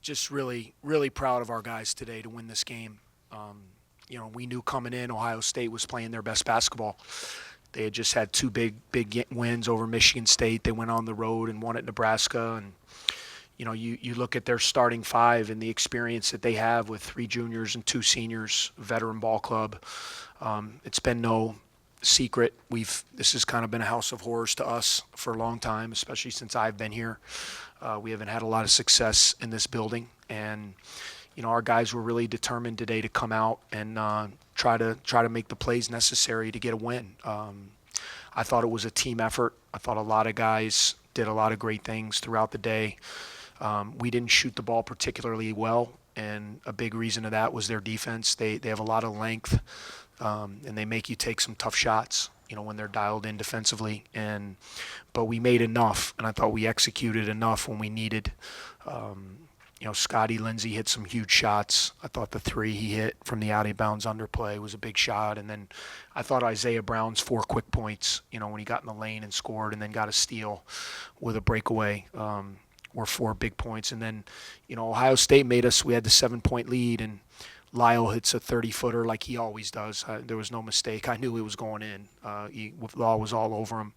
just really, really proud of our guys today to win this game. We knew coming in Ohio State was playing their best basketball. They had just had two big wins over Michigan State. They went on the road and won at Nebraska. And, you look at their starting five and the experience that they have with three juniors and two seniors, veteran ball club. It's been no secret. This has kind of been a house of horrors to us for a long time, especially since I've been here. We haven't had a lot of success in this building, and our guys were really determined today to come out and try to make the plays necessary to get a win. I thought it was a team effort. I thought a lot of guys did a lot of great things throughout the day. We didn't shoot the ball particularly well, and a big reason of that was their defense. They have a lot of length, and they make you take some tough shots, when they're dialed in defensively. But we made enough, and I thought we executed enough when we needed. Scotty Lindsey hit some huge shots. I thought the three he hit from the out-of-bounds underplay was a big shot. And then I thought Isaiah Brown's 4 quick points, when he got in the lane and scored and then got a steal with a breakaway, were 4 big points. And then, Ohio State we had the 7-point lead, and Lyle hits a 30-footer like he always does. There was no mistake. I knew he was going in. Law was all over him.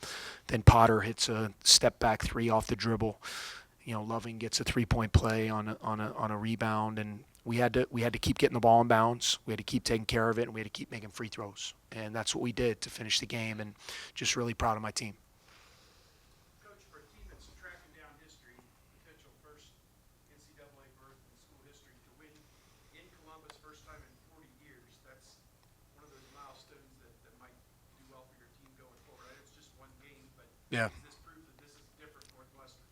Then Potter hits a step-back 3 off the dribble. Loving gets a 3-point play on a rebound, and we had to keep getting the ball in bounds. We had to keep taking care of it, and we had to keep making free throws. And that's what we did to finish the game, and just really proud of my team. Coach, for a team that's tracking down history, potential first NCAA berth in school history, to win in Columbus first time in 40 years, that's one of those milestones that might do well for your team going forward. It's just one game, but Yeah. does this prove that this is different Northwestern?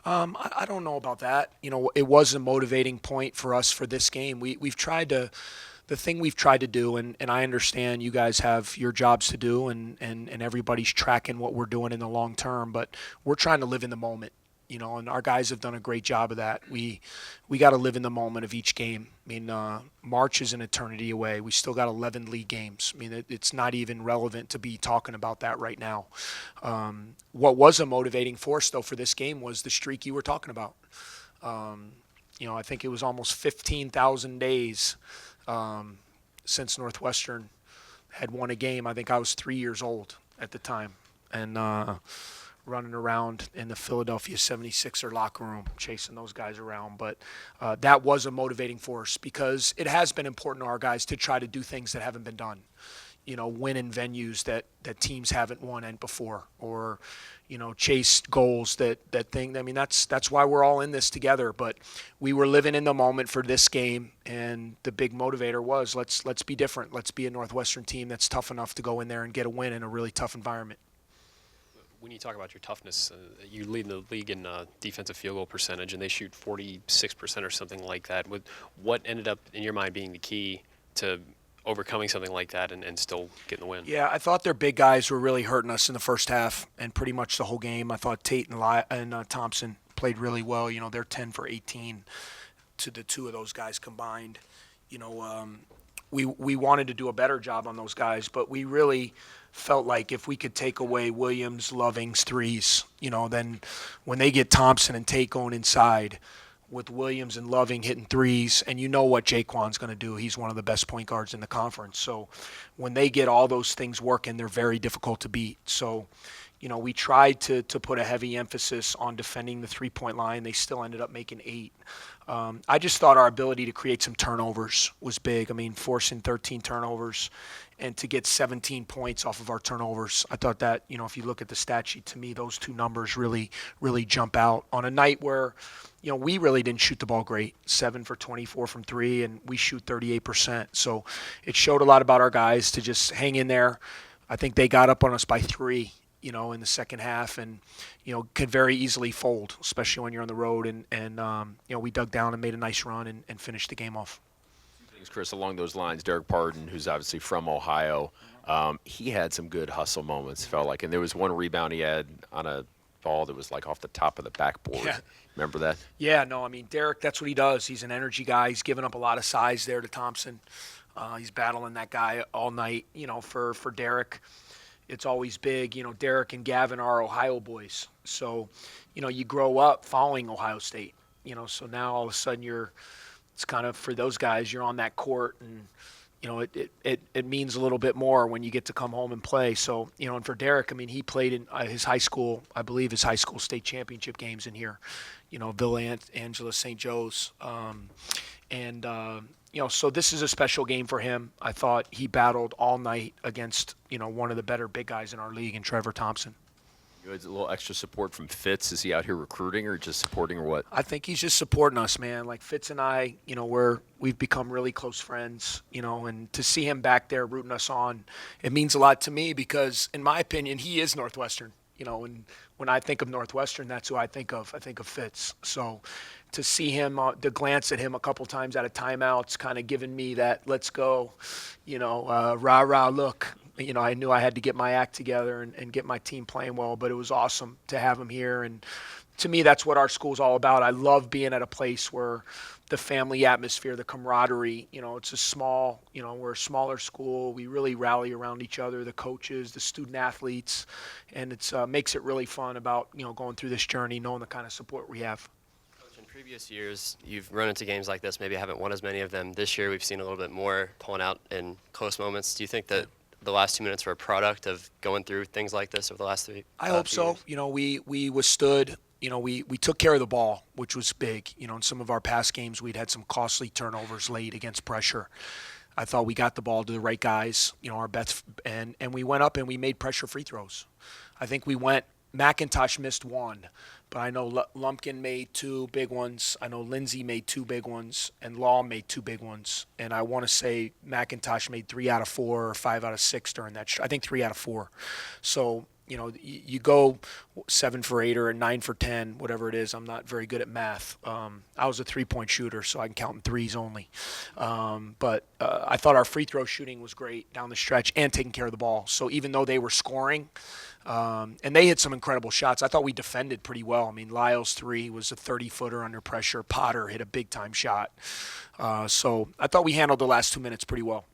I don't know about that. It was a motivating point for us for this game. We've tried to, the thing we've tried to do, and I understand you guys have your jobs to do, and everybody's tracking what we're doing in the long term, but we're trying to live in the moment. And our guys have done a great job of that. We got to live in the moment of each game. I mean, March is an eternity away. We still got 11 league games. I mean, it's not even relevant to be talking about that right now. What was a motivating force, though, for this game was the streak you were talking about. I think it was almost 15,000 days since Northwestern had won a game. I think I was 3 years old at the time. And running around in the Philadelphia 76er locker room, chasing those guys around. But that was a motivating force because it has been important to our guys to try to do things that haven't been done. Win in venues that teams haven't won in before, or, chase goals that thing. I mean, that's why we're all in this together. But we were living in the moment for this game, and the big motivator was let's be different. Let's be a Northwestern team that's tough enough to go in there and get a win in a really tough environment. When you talk about your toughness, you lead the league in defensive field goal percentage, and they shoot 46% or something like that. What ended up, in your mind, being the key to overcoming something like that and still getting the win? Yeah, I thought their big guys were really hurting us in the first half and pretty much the whole game. I thought Tate and Thompson played really well. They're 10 for 18 to the two of those guys combined. We wanted to do a better job on those guys, but we really felt like if we could take away Williams, Loving's threes, then when they get Thompson and Tate going inside with Williams and Loving hitting threes, and what Jaquan's going to do. He's one of the best point guards in the conference. So when they get all those things working, they're very difficult to beat. So, we tried to put a heavy emphasis on defending the three-point line. They still ended up making 8. I just thought our ability to create some turnovers was big. I mean, forcing 13 turnovers and to get 17 points off of our turnovers. I thought that, if you look at the stat sheet, to me, those two numbers really, really jump out on a night where, we really didn't shoot the ball great. 7 for 24 from 3, and we shoot 38%. So it showed a lot about our guys to just hang in there. I think they got up on us by 3, in the second half, and, could very easily fold, especially when you're on the road. And we dug down and made a nice run and finished the game off. Chris, along those lines, Derek Pardon, who's obviously from Ohio, he had some good hustle moments, felt like. And there was one rebound he had on a ball that was like off the top of the backboard. Yeah. Remember that? Yeah, no, I mean, Derek, that's what he does. He's an energy guy. He's giving up a lot of size there to Thompson. He's battling that guy all night. For Derek, it's always big. Derek and Gavin are Ohio boys. So, you grow up following Ohio State. So now all of a sudden it's kind of for those guys, you're on that court, and it means a little bit more when you get to come home and play. So, and for Derek, I mean, he played in his high school, I believe his high school state championship games in here, Villa Angela St. Joe's. So this is a special game for him. I thought he battled all night against, one of the better big guys in our league, and Trevor Thompson. You had a little extra support from Fitz. Is he out here recruiting or just supporting or what? I think he's just supporting us, man. Like Fitz and I, we've become really close friends, and to see him back there rooting us on, it means a lot to me because, in my opinion, he is Northwestern. And when I think of Northwestern, that's who I think of. I think of Fitz. So to see him, to glance at him a couple times out of timeouts, kind of giving me that let's go, rah-rah look. I knew I had to get my act together and get my team playing well, but it was awesome to have him here. And to me, that's what our school's all about. I love being at a place where the family atmosphere, the camaraderie, it's a small, we're a smaller school. We really rally around each other, the coaches, the student athletes, and it's makes it really fun about, going through this journey, knowing the kind of support we have. Coach, in previous years, you've run into games like this, maybe haven't won as many of them. This year, we've seen a little bit more pulling out in close moments. Do you think that the last 2 minutes were a product of going through things like this over the last three? I hope few so. years? We withstood. We took care of the ball, which was big. In some of our past games, we'd had some costly turnovers late against pressure. I thought we got the ball to the right guys, our bets, and we went up and we made pressure free throws. I think McIntosh missed one, but I know Lumpkin made two big ones. I know Lindsay made two big ones, and Law made two big ones. And I want to say McIntosh made 3 out of 4 or 5 out of 6 during that. I think 3 out of 4. So, you go 7 for 8 or 9 for 10, whatever it is. I'm not very good at math. I was a 3-point shooter, so I can count in threes only. But I thought our free throw shooting was great down the stretch and taking care of the ball. So even though they were scoring, and they hit some incredible shots, I thought we defended pretty well. I mean, Lyle's 3 was a 30-footer under pressure. Potter hit a big-time shot. So I thought we handled the last 2 minutes pretty well.